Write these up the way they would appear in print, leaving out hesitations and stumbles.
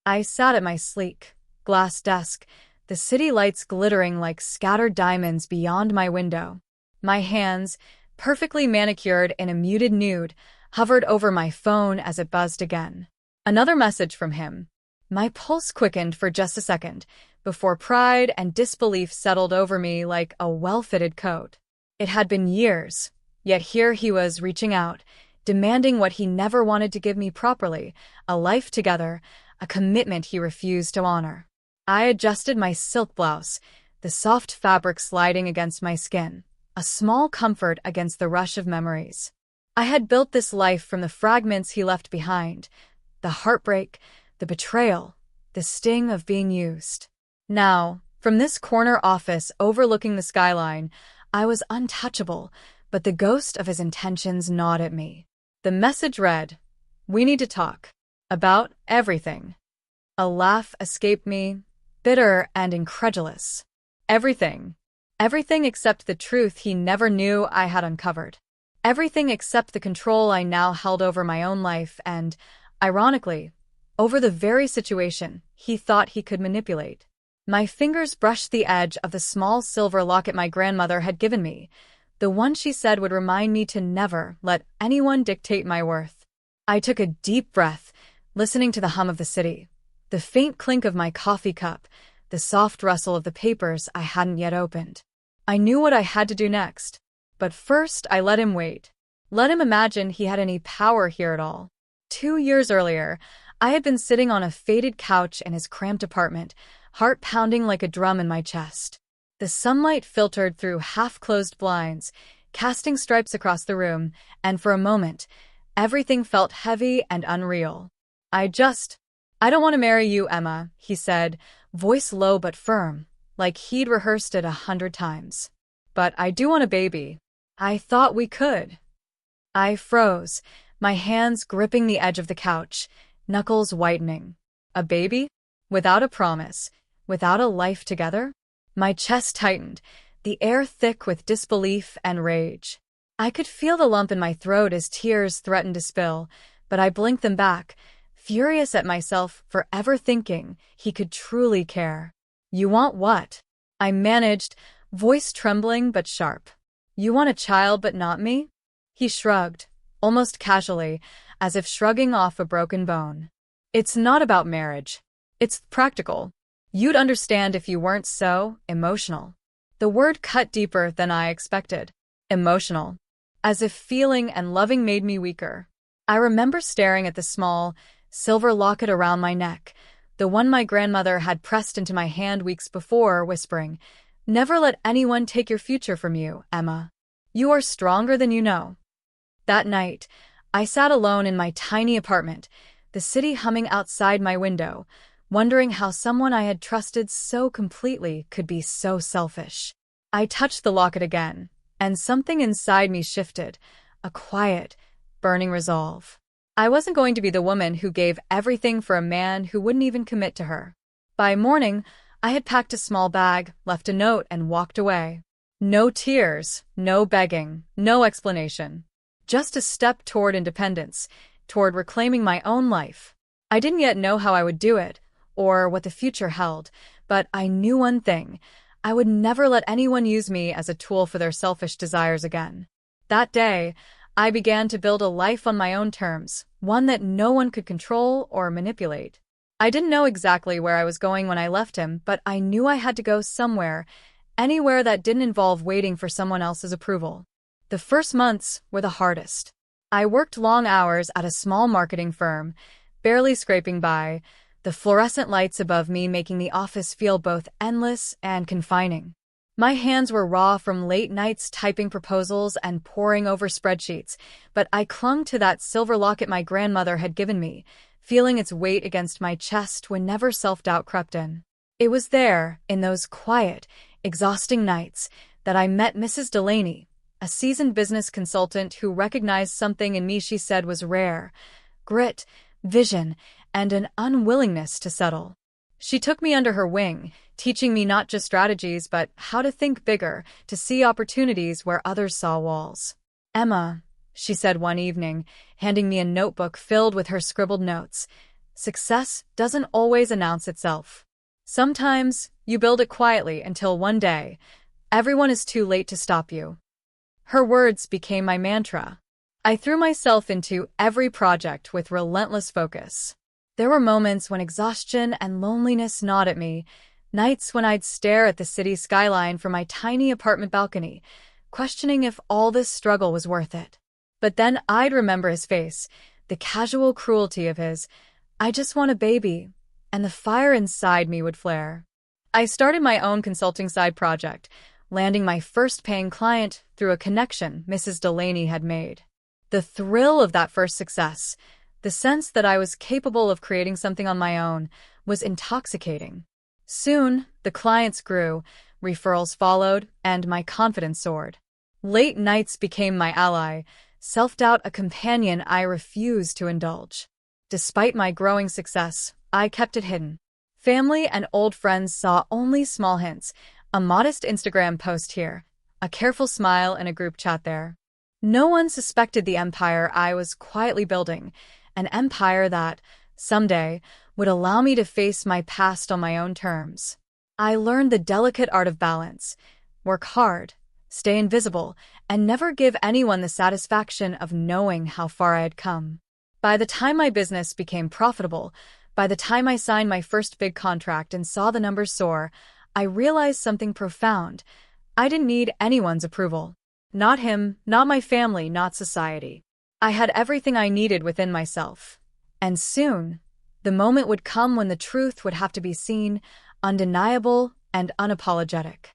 I sat at my sleek, glass desk, the city lights glittering like scattered diamonds beyond my window. My hands, perfectly manicured in a muted nude, hovered over my phone as it buzzed again. Another message from him. My pulse quickened for just a second, before pride and disbelief settled over me like a well-fitted coat. It had been years, yet here he was reaching out, demanding what he never wanted to give me properly, a life together, a commitment he refused to honor. I adjusted my silk blouse, the soft fabric sliding against my skin, a small comfort against the rush of memories. I had built this life from the fragments he left behind, the heartbreak, the betrayal, the sting of being used. Now, from this corner office overlooking the skyline, I was untouchable, but the ghost of his intentions gnawed at me. The message read, "We need to talk. About everything." A laugh escaped me, bitter and incredulous. Everything. Everything except the truth he never knew I had uncovered. Everything except the control I now held over my own life and, ironically, over the very situation he thought he could manipulate. My fingers brushed the edge of the small silver locket my grandmother had given me, the one she said would remind me to never let anyone dictate my worth. I took a deep breath, listening to the hum of the city, the faint clink of my coffee cup, the soft rustle of the papers I hadn't yet opened. I knew what I had to do next, but first I let him wait. Let him imagine he had any power here at all. 2 years earlier, I had been sitting on a faded couch in his cramped apartment, heart pounding like a drum in my chest. The sunlight filtered through half-closed blinds, casting stripes across the room, and for a moment, everything felt heavy and unreal. I don't want to marry you, Emma," he said, voice low but firm, like he'd rehearsed it 100 times. "But I do want a baby. I thought we could." I froze, my hands gripping the edge of the couch, knuckles whitening. A baby? Without a promise? Without a life together? My chest tightened, the air thick with disbelief and rage. I could feel the lump in my throat as tears threatened to spill, but I blinked them back, furious at myself for ever thinking he could truly care. "You want what?" I managed, voice trembling but sharp. "You want a child but not me?" He shrugged, almost casually, as if shrugging off a broken bone. "It's not about marriage. It's practical. You'd understand if you weren't so emotional." The word cut deeper than I expected. Emotional. As if feeling and loving made me weaker. I remember staring at the small, silver locket around my neck, the one my grandmother had pressed into my hand weeks before, whispering, "Never let anyone take your future from you, Emma. You are stronger than you know." That night, I sat alone in my tiny apartment, the city humming outside my window, wondering how someone I had trusted so completely could be so selfish. I touched the locket again, and something inside me shifted, a quiet, burning resolve. I wasn't going to be the woman who gave everything for a man who wouldn't even commit to her. By morning, I had packed a small bag, left a note, and walked away. No tears, no begging, no explanation. Just a step toward independence, toward reclaiming my own life. I didn't yet know how I would do it, or what the future held, but I knew one thing. I would never let anyone use me as a tool for their selfish desires again. That day, I began to build a life on my own terms, one that no one could control or manipulate. I didn't know exactly where I was going when I left him, but I knew I had to go somewhere, anywhere that didn't involve waiting for someone else's approval. The first months were the hardest. I worked long hours at a small marketing firm, barely scraping by, the fluorescent lights above me making the office feel both endless and confining. My hands were raw from late nights typing proposals and poring over spreadsheets, but I clung to that silver locket my grandmother had given me, feeling its weight against my chest whenever self-doubt crept in. It was there, in those quiet, exhausting nights, that I met Mrs. Delaney, a seasoned business consultant who recognized something in me she said was rare: grit, vision, and an unwillingness to settle. She took me under her wing, teaching me not just strategies but how to think bigger, to see opportunities where others saw walls. "Emma," she said one evening, handing me a notebook filled with her scribbled notes, Success doesn't always announce itself. Sometimes you build it quietly until one day, everyone is too late to stop you. Her words became my mantra. I threw myself into every project with relentless focus. There were moments when exhaustion and loneliness gnawed at me, nights when I'd stare at the city skyline from my tiny apartment balcony, questioning if all this struggle was worth it. But then I'd remember his face, the casual cruelty of his, "I just want a baby," and the fire inside me would flare. I started my own consulting side project, landing my first paying client through a connection Mrs. Delaney had made. The thrill of that first success, the sense that I was capable of creating something on my own, was intoxicating. Soon, the clients grew, referrals followed, and my confidence soared. Late nights became my ally, self-doubt a companion I refused to indulge. Despite my growing success, I kept it hidden. Family and old friends saw only small hints, a modest Instagram post here, a careful smile in a group chat there. No one suspected the empire I was quietly building, an empire that, someday, would allow me to face my past on my own terms. I learned the delicate art of balance: work hard, stay invisible, and never give anyone the satisfaction of knowing how far I had come. By the time my business became profitable, by the time I signed my first big contract and saw the numbers soar, I realized something profound. I didn't need anyone's approval. Not him, not my family, not society. I had everything I needed within myself. And soon, the moment would come when the truth would have to be seen, undeniable and unapologetic.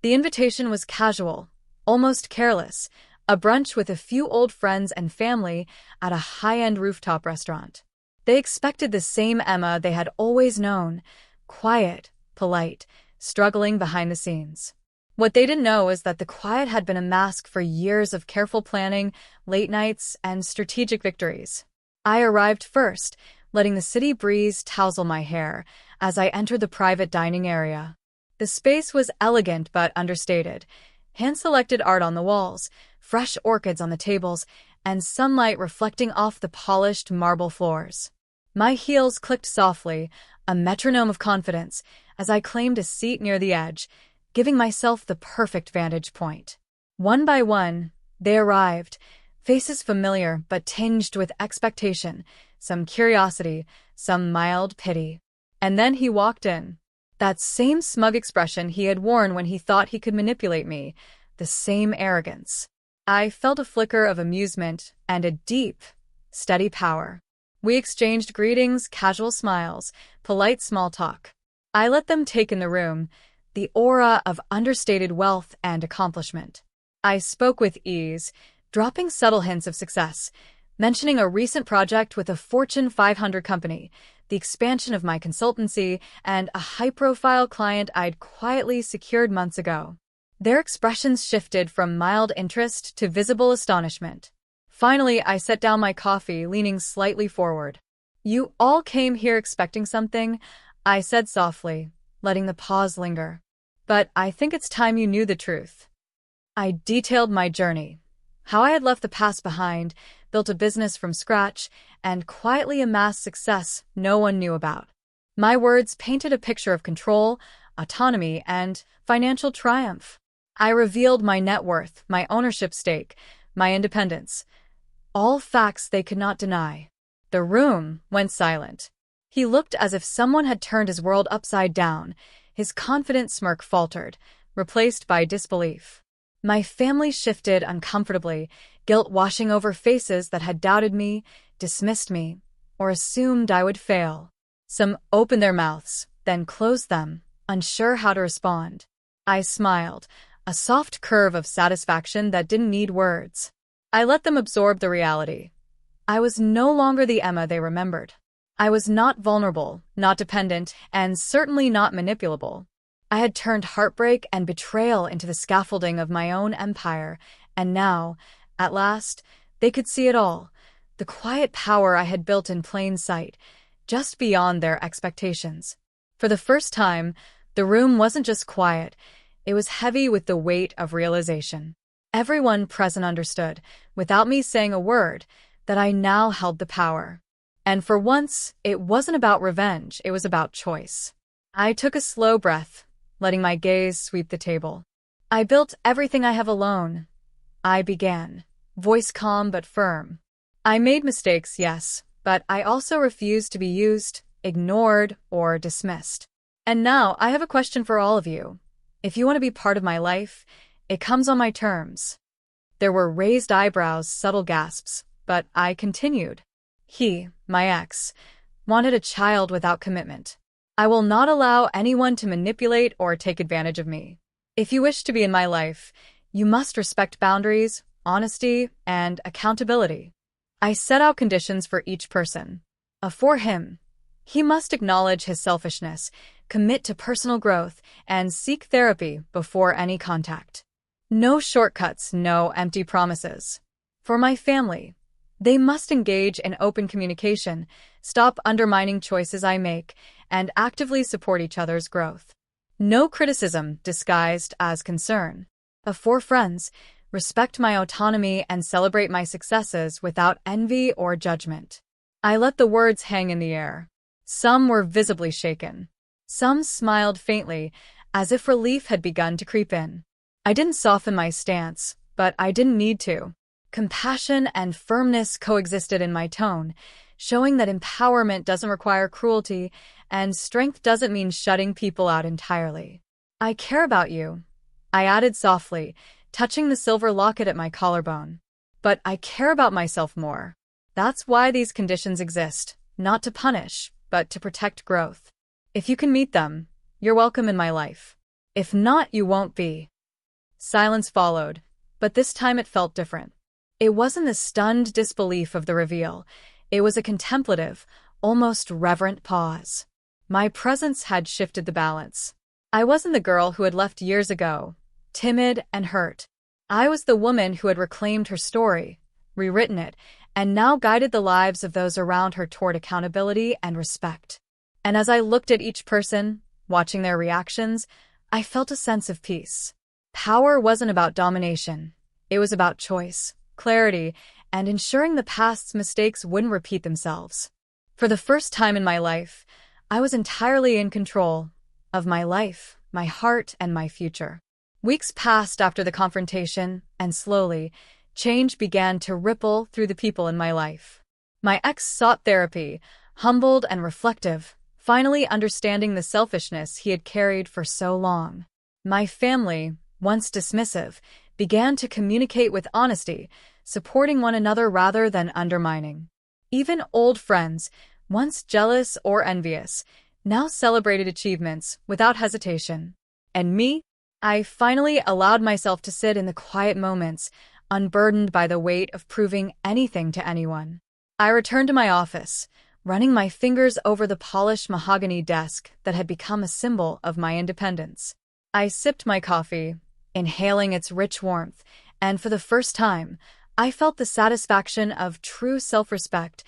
The invitation was casual, almost careless, a brunch with a few old friends and family at a high-end rooftop restaurant. They expected the same Emma they had always known, quiet, polite, struggling behind the scenes. What they didn't know is that the quiet had been a mask for years of careful planning, late nights, and strategic victories. I arrived first, letting the city breeze tousle my hair as I entered the private dining area. The space was elegant but understated. Hand-selected art on the walls, fresh orchids on the tables, and sunlight reflecting off the polished marble floors. My heels clicked softly, a metronome of confidence, as I claimed a seat near the edge, giving myself the perfect vantage point. One by one, they arrived, faces familiar but tinged with expectation, some curiosity, some mild pity. And then he walked in. That same smug expression he had worn when he thought he could manipulate me, the same arrogance. I felt a flicker of amusement and a deep, steady power. We exchanged greetings, casual smiles, polite small talk. I let them take in the room, the aura of understated wealth and accomplishment. I spoke with ease, dropping subtle hints of success, mentioning a recent project with a Fortune 500 company, the expansion of my consultancy, and a high-profile client I'd quietly secured months ago. Their expressions shifted from mild interest to visible astonishment. Finally, I set down my coffee, leaning slightly forward. "You all came here expecting something," I said softly, letting the pause linger. "But I think it's time you knew the truth." I detailed my journey, how I had left the past behind, built a business from scratch, and quietly amassed success no one knew about. My words painted a picture of control, autonomy, and financial triumph. I revealed my net worth, my ownership stake, my independence. All facts they could not deny. The room went silent. He looked as if someone had turned his world upside down. His confident smirk faltered, replaced by disbelief. My family shifted uncomfortably, guilt washing over faces that had doubted me, dismissed me, or assumed I would fail. Some opened their mouths, then closed them, unsure how to respond. I smiled, a soft curve of satisfaction that didn't need words. I let them absorb the reality. I was no longer the Emma they remembered. I was not vulnerable, not dependent, and certainly not manipulable. I had turned heartbreak and betrayal into the scaffolding of my own empire, and now, at last, they could see it all. The quiet power I had built in plain sight, just beyond their expectations. For the first time, the room wasn't just quiet, it was heavy with the weight of realization. Everyone present understood, without me saying a word, that I now held the power. And for once, it wasn't about revenge, it was about choice. I took a slow breath, letting my gaze sweep the table. I built everything I have alone. I began, voice calm but firm. I made mistakes, yes, but I also refused to be used, ignored, or dismissed. And now, I have a question for all of you. If you want to be part of my life, it comes on my terms. There were raised eyebrows, subtle gasps, but I continued. He, my ex, wanted a child without commitment. I will not allow anyone to manipulate or take advantage of me. If you wish to be in my life, you must respect boundaries, honesty, and accountability. I set out conditions for each person. For him, he must acknowledge his selfishness, commit to personal growth, and seek therapy before any contact. No shortcuts, no empty promises. For my family, they must engage in open communication, stop undermining choices I make, and actively support each other's growth. No criticism disguised as concern. For friends, respect my autonomy and celebrate my successes without envy or judgment. I let the words hang in the air. Some were visibly shaken. Some smiled faintly, as if relief had begun to creep in. I didn't soften my stance, but I didn't need to. Compassion and firmness coexisted in my tone, showing that empowerment doesn't require cruelty, and strength doesn't mean shutting people out entirely. I care about you, I added softly, touching the silver locket at my collarbone. But I care about myself more. That's why these conditions exist, not to punish, but to protect growth. If you can meet them, you're welcome in my life. If not, you won't be. Silence followed, but this time it felt different. It wasn't the stunned disbelief of the reveal. It was a contemplative, almost reverent pause. My presence had shifted the balance. I wasn't the girl who had left years ago, timid and hurt. I was the woman who had reclaimed her story, rewritten it, and now guided the lives of those around her toward accountability and respect. And as I looked at each person, watching their reactions, I felt a sense of peace. Power wasn't about domination. It was about choice, clarity, and ensuring the past's mistakes wouldn't repeat themselves. For the first time in my life, I was entirely in control of my life, my heart, and my future. Weeks passed after the confrontation, and slowly, change began to ripple through the people in my life. My ex sought therapy, humbled and reflective, finally understanding the selfishness he had carried for so long. My family, once dismissive, began to communicate with honesty, supporting one another rather than undermining. Even old friends, once jealous or envious, now celebrated achievements without hesitation. And me? I finally allowed myself to sit in the quiet moments, unburdened by the weight of proving anything to anyone. I returned to my office, running my fingers over the polished mahogany desk that had become a symbol of my independence. I sipped my coffee, inhaling its rich warmth, and for the first time, I felt the satisfaction of true self-respect,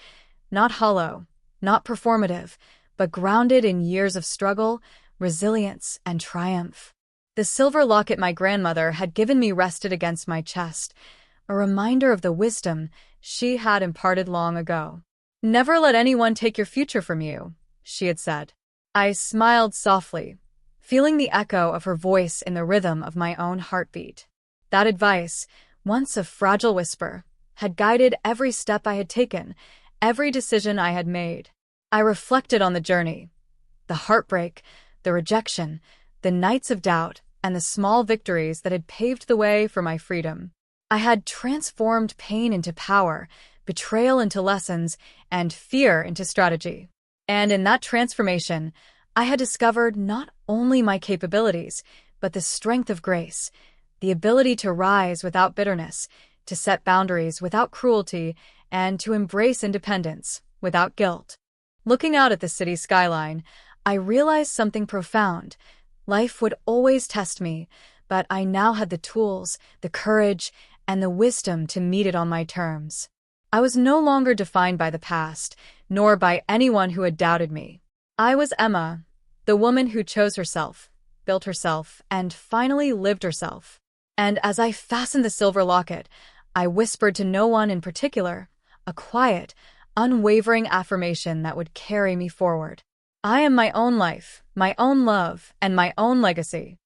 not hollow, not performative, but grounded in years of struggle, resilience, and triumph. The silver locket my grandmother had given me rested against my chest, a reminder of the wisdom she had imparted long ago. "Never let anyone take your future from you," she had said. I smiled softly, feeling the echo of her voice in the rhythm of my own heartbeat. That advice, once a fragile whisper, had guided every step I had taken, every decision I had made. I reflected on the journey, the heartbreak, the rejection, the nights of doubt, and the small victories that had paved the way for my freedom. I had transformed pain into power, betrayal into lessons, and fear into strategy. And in that transformation, I had discovered not only my capabilities, but the strength of grace, the ability to rise without bitterness, to set boundaries without cruelty, and to embrace independence without guilt. Looking out at the city skyline, I realized something profound. Life would always test me, but I now had the tools, the courage, and the wisdom to meet it on my terms. I was no longer defined by the past, nor by anyone who had doubted me. I was Emma, the woman who chose herself, built herself, and finally lived herself. And as I fastened the silver locket, I whispered to no one in particular, a quiet, unwavering affirmation that would carry me forward. I am my own life, my own love, and my own legacy.